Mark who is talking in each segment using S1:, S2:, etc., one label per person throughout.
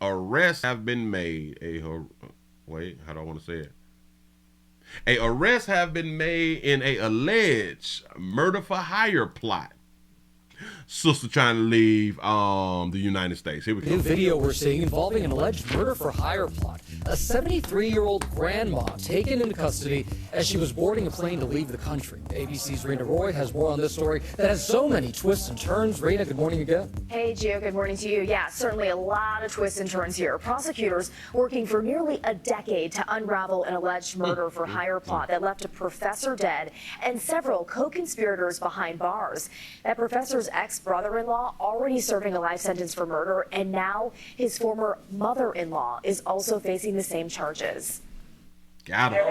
S1: arrests have been made. Wait, how do I want to say it? Arrests have been made in a alleged murder for hire plot. Sister trying to leave the United States. Here we go.
S2: New video we're seeing involving an alleged murder for hire plot. A 73-year-old grandma taken into custody as she was boarding a plane to leave the country. ABC's Raina Roy has more on this story that has so many twists and turns. Raina, good morning again.
S3: Hey, Gio, good morning to you. Yeah, certainly a lot of twists and turns here. Prosecutors working for nearly a decade to unravel an alleged murder for hire plot that left a professor dead and several co-conspirators behind bars. That professor's ex-brother-in-law already serving a life sentence for murder, and now his former mother-in-law is also facing the same charges.
S1: Got him.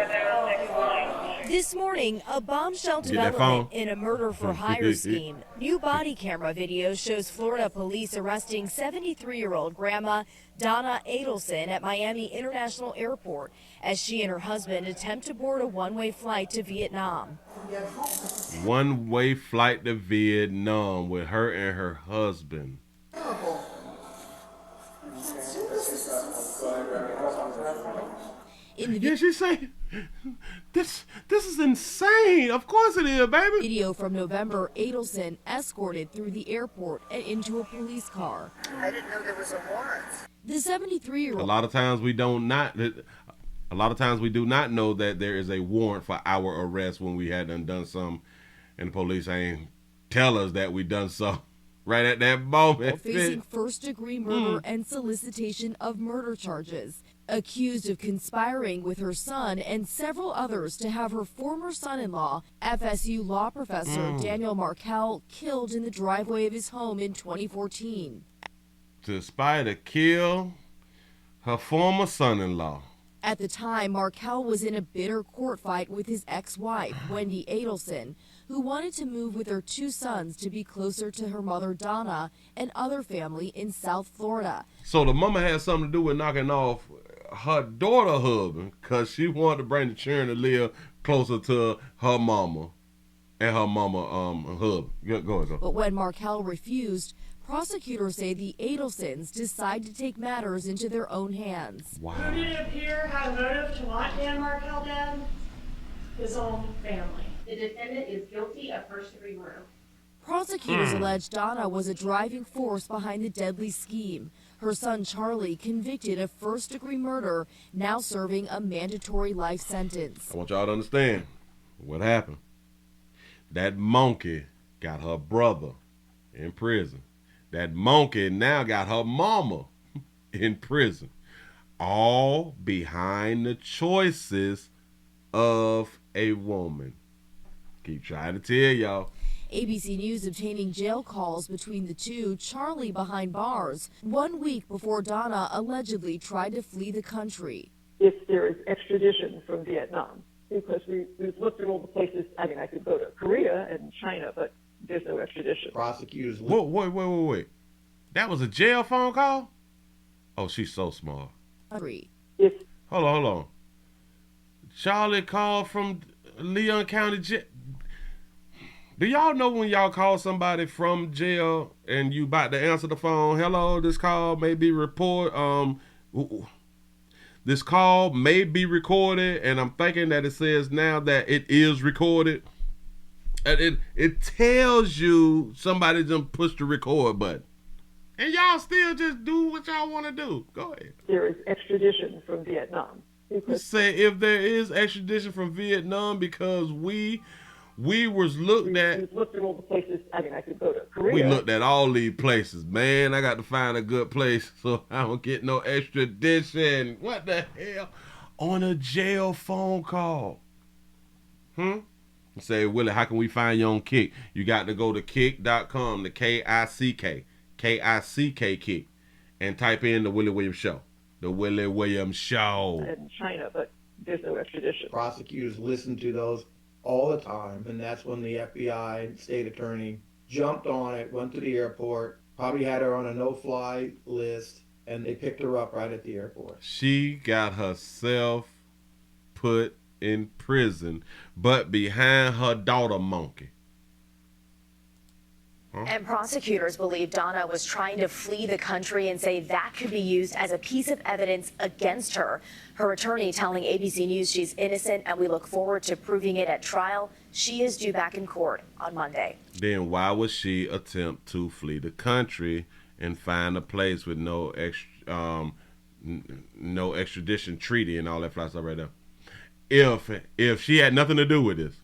S4: This morning, a bombshell development in a murder for hire scheme. New body camera video shows Florida police arresting 73-year-old grandma Donna Adelson at Miami International Airport as she and her husband attempt to board a one-way flight to Vietnam.
S1: One-way flight to Vietnam with her and her husband. Yeah, she's saying, this is insane. Of course it is, baby.
S4: Video from November, Adelson escorted through the airport and into a police car.
S5: I didn't know there was a warrant.
S4: The 73-year-old.
S1: A lot of times we do not know that there is a warrant for our arrest when we had done something, and the police ain't tell us that we done something right at that moment.
S4: Facing first-degree murder and solicitation of murder charges. Accused of conspiring with her son and several others to have her former son-in-law, FSU law professor Daniel Markel, killed in the driveway of his home in 2014.
S1: To aspire to kill her former son-in-law.
S4: At the time, Markel was in a bitter court fight with his ex-wife, Wendy Adelson, who wanted to move with her two sons to be closer to her mother, Donna, and other family in South Florida.
S1: So the mama had something to do with knocking off her daughter husband because she wanted to bring the children to live closer to her mama and her mama husband. Go ahead.
S4: But when Markel refused, prosecutors say the Adelsons decide to take matters into their own hands.
S1: Wow.
S6: Who did it appear had a motive to want Dan Markel dead? His own family.
S7: The defendant is guilty of first-degree murder.
S4: Prosecutors allege Donna was a driving force behind the deadly scheme. Her son Charlie, convicted of first-degree murder, now serving a mandatory life sentence.
S1: I want y'all to understand what happened. That monkey got her brother in prison. That monkey now got her mama in prison. All behind the choices of a woman. Keep trying to tell y'all.
S4: ABC News obtaining jail calls between the two, Charlie behind bars, 1 week before Donna allegedly tried to flee the country.
S8: If there is extradition from Vietnam, because we've looked at all the places. I mean, I could go to Korea and China, but there's no extradition.
S9: Prosecutors.
S1: Wait. That was a jail phone call? Oh, she's so smart.
S8: If
S1: Hold on. Charlie called from Leon County Jail. Do y'all know when y'all call somebody from jail and you about to answer the phone? Hello, this call may be this call may be recorded, and I'm thinking that it says now that it is recorded. And it tells you somebody just pushed the record button. And y'all still just do what y'all want to do. Go ahead.
S8: there is extradition from Vietnam.
S1: You say if there is extradition from Vietnam because we was looked at.
S8: We've looked at all the places. I mean, I could go to Korea.
S1: We looked at all these places. Man, I got to find a good place so I don't get no extradition. What the hell? On a jail phone call. You say, Willie, how can we find you on Kick? You got to go to kick.com, the Kick, Kick, and type in the Willie Williams Show. The Willie Williams Show.
S8: In China, but there's no extradition.
S9: Prosecutors listen to those all the time, and that's when the FBI and state attorney jumped on it, went to the airport, probably had her on a no-fly list, and they picked her up right at the airport.
S1: She got herself put in prison, but behind her daughter monkey.
S3: And prosecutors believe Donna was trying to flee the country and say that could be used as a piece of evidence against her. Her attorney telling ABC News she's innocent and we look forward to proving it at trial. She is due back in court on Monday.
S1: Then why would she attempt to flee the country and find a place with no extradition treaty and all that fly stuff right there? If she had nothing to do with this,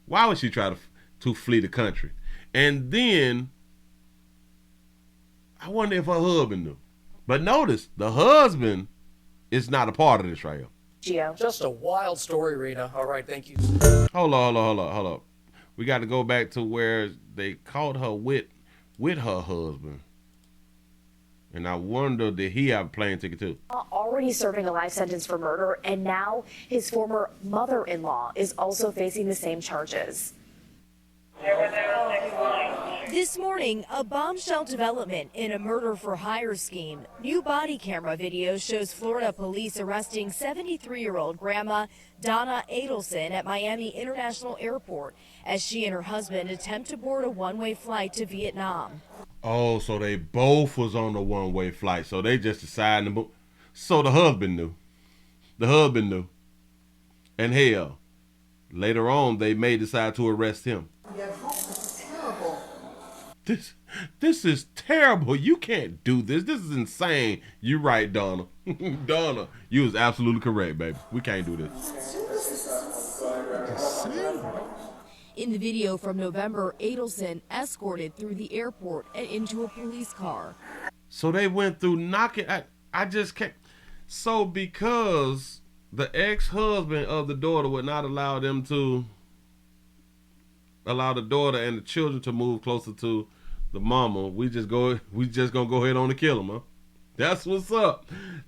S1: why would she try to flee the country? And then I wonder if her husband knew. But notice the husband is not a part of this right here.
S3: Gio.
S2: Just a wild story, Rena. All right, thank you.
S1: Hold on. We got to go back to where they caught her with her husband. And I wonder, did he have a plane ticket too?
S3: Already serving a life sentence for murder, and now his former mother-in-law is also facing the same charges.
S4: This morning, a bombshell development in a murder-for-hire scheme. New body camera video shows Florida police arresting 73-year-old grandma Donna Adelson at Miami International Airport as she and her husband attempt to board a one-way flight to Vietnam.
S1: Oh, so they both was on the one-way flight. So they just decided to move. So the husband knew. And hell, later on, they may decide to arrest him. This is terrible. You can't do this. This is insane. You're right, Donna. Donna, you was absolutely correct, baby. We can't do this.
S4: In the video from November, Adelson escorted through the airport and into a police car.
S1: So they went through knocking. I just can't. So because the ex-husband of the daughter would not allow the daughter and the children to move closer to the mama, we just gonna go ahead on and kill him, huh? That's what's up.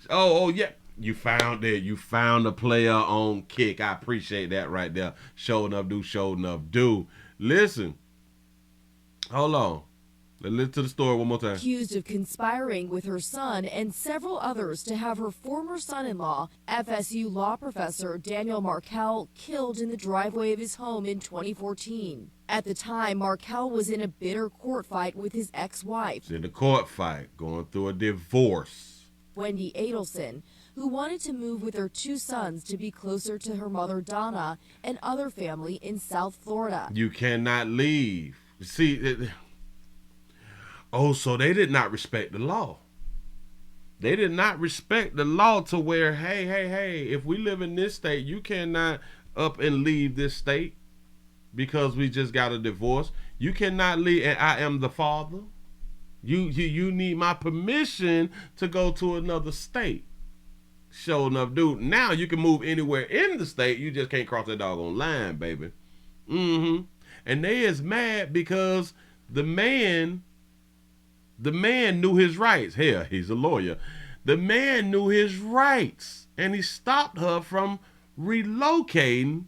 S1: Oh yeah. You found a player on kick. I appreciate that right there. Show enough do. Listen. Hold on. Let's listen to the story one more time.
S4: Accused of conspiring with her son and several others to have her former son-in-law, FSU law professor Daniel Markel, killed in the driveway of his home in 2014. At the time, Markel was in a bitter court fight with his ex-wife.
S1: In a court fight, going through a divorce.
S4: Wendy Adelson, who wanted to move with her two sons to be closer to her mother Donna and other family in South Florida.
S1: You cannot leave. See, so they did not respect the law. They did not respect the law to where, hey, if we live in this state, you cannot up and leave this state because we just got a divorce. You cannot leave, and I am the father. You need my permission to go to another state. Sure enough, dude. Now you can move anywhere in the state. You just can't cross that doggone line, baby. And they is mad because the man knew his rights. Hell, he's a lawyer. The man knew his rights, and he stopped her from relocating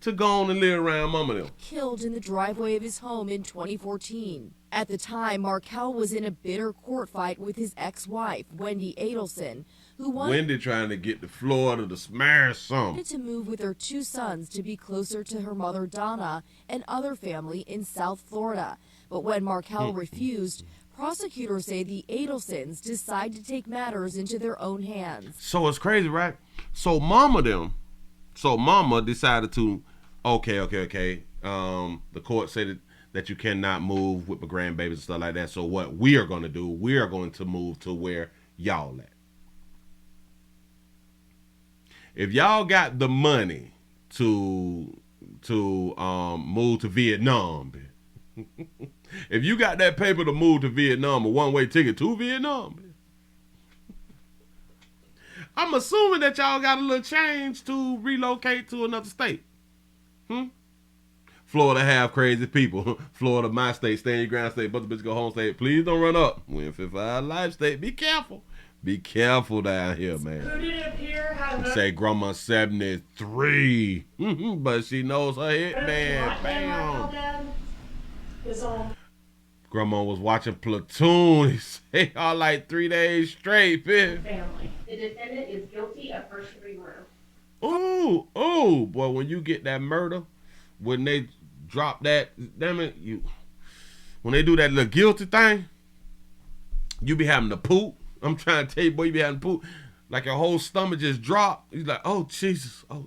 S1: to go on and live around mama them.
S4: Killed in the driveway of his home in 2014. At the time, Markel was in a bitter court fight with his ex-wife, Wendy Adelson, who
S1: Wendy trying to get to Florida to smash something.
S4: Wanted to move with her two sons to be closer to her mother Donna and other family in South Florida. But when Markel refused, prosecutors say the Adelsons decide to take matters into their own hands.
S1: So it's crazy, right? So mama decided to, okay. The court said that you cannot move with the grandbabies and stuff like that. So what we are going to do, we are going to move to where y'all at. If y'all got the money to move to Vietnam, if you got that paper to move to Vietnam, a one-way ticket to Vietnam, I'm assuming that y'all got a little change to relocate to another state. Florida have crazy people. Florida, my state, stay in your ground state, but the bitch go home state. Please don't run up. We in 55 life state. Be careful. Be careful down here, man.
S6: Who did it appear had
S1: Say grandma 73. But she knows her hit man. Bam. Grandma was watching Platoon. He say all like 3 days straight, bitch.
S7: Family. The defendant is guilty of first-degree murder.
S1: Oh, boy, when you get that murder, when they drop that, damn it, when they do that little guilty thing, you be having to poop. I'm trying to tell you, boy, you be having to poop. Like your whole stomach just dropped. He's like, oh, Jesus. Oh,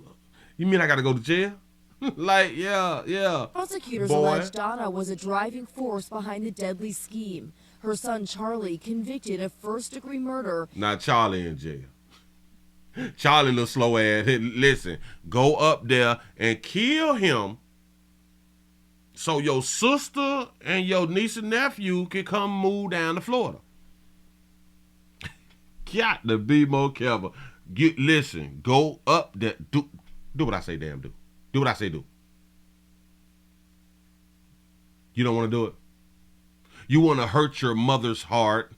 S1: you mean I got to go to jail? Like, yeah.
S4: Prosecutors allege Donna was a driving force behind the deadly scheme. Her son, Charlie, convicted of first-degree murder.
S1: Now, Charlie in jail. Charlie, little slow ass. Listen, go up there and kill him so your sister and your niece and nephew can come move down to Florida. Got to be more careful. Listen, go up there. Do what I say, damn, do. Do what I say, do. You don't want to do it? You want to hurt your mother's heart?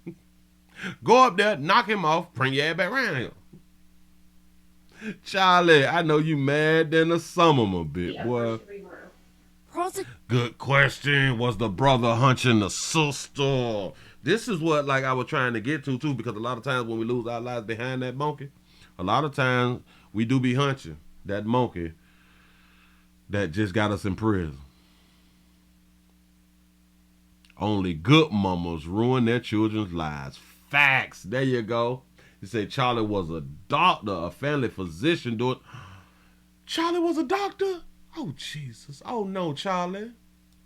S1: Go up there, knock him off, bring your ass back around here. Charlie, I know you mad than the summer a bit, boy. Good question. Was the brother hunching the sister? This is what I was trying to get to, too, because a lot of times when we lose our lives behind that monkey, a lot of times we do be hunching that monkey that just got us in prison. Only good mamas ruin their children's lives. Facts. There you go. You say Charlie was a doctor, a family physician doing. Charlie was a doctor? Oh, Jesus. Oh, no, Charlie.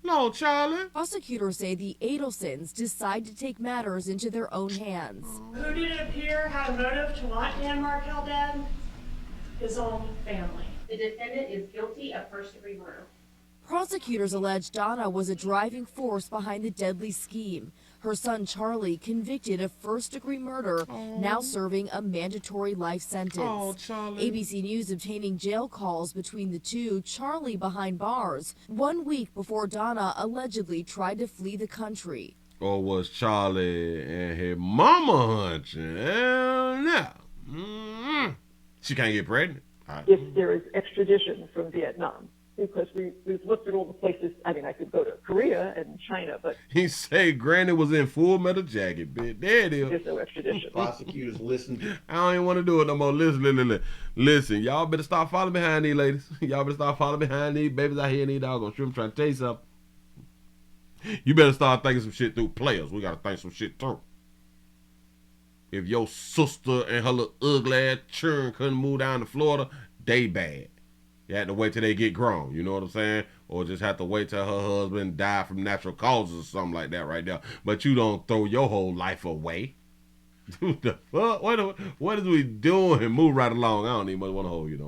S1: No, Charlie.
S4: Prosecutors say the Adelsons decide to take matters into their own hands.
S6: Who did it appear had a motive to want Dan Markel dead? His own family.
S7: The defendant is guilty of first-degree murder.
S4: Prosecutors allege Donna was a driving force behind the deadly scheme. Her son, Charlie, convicted of first-degree murder, now serving a mandatory life sentence. ABC News obtaining jail calls between the two, Charlie behind bars, 1 week before Donna allegedly tried to flee the country.
S1: Or was Charlie and his mama hunching? Hell no. Mm-hmm. She can't get pregnant.
S8: If there is extradition from Vietnam. Because we've looked at all the places. I mean, I could go to Korea and China, but
S1: he say Granny was in Full Metal Jacket, bitch. There it is.
S8: There's no extradition.
S9: Prosecutors listen.
S1: I don't even want to do it no more. Listen. Y'all better start following behind these ladies. Y'all better start following behind these babies out here in these doggone shrimp. Trying to tell you something. You better start thinking some shit through. Players, we gotta think some shit through. If your sister and her little ugly ass churn couldn't move down to Florida, they bad. You had to wait till they get grown, you know what I'm saying? Or just have to wait till her husband die from natural causes or something like that right there. But you don't throw your whole life away. Dude, the fuck? What is we doing? Move right along. I don't even want to hold you, though.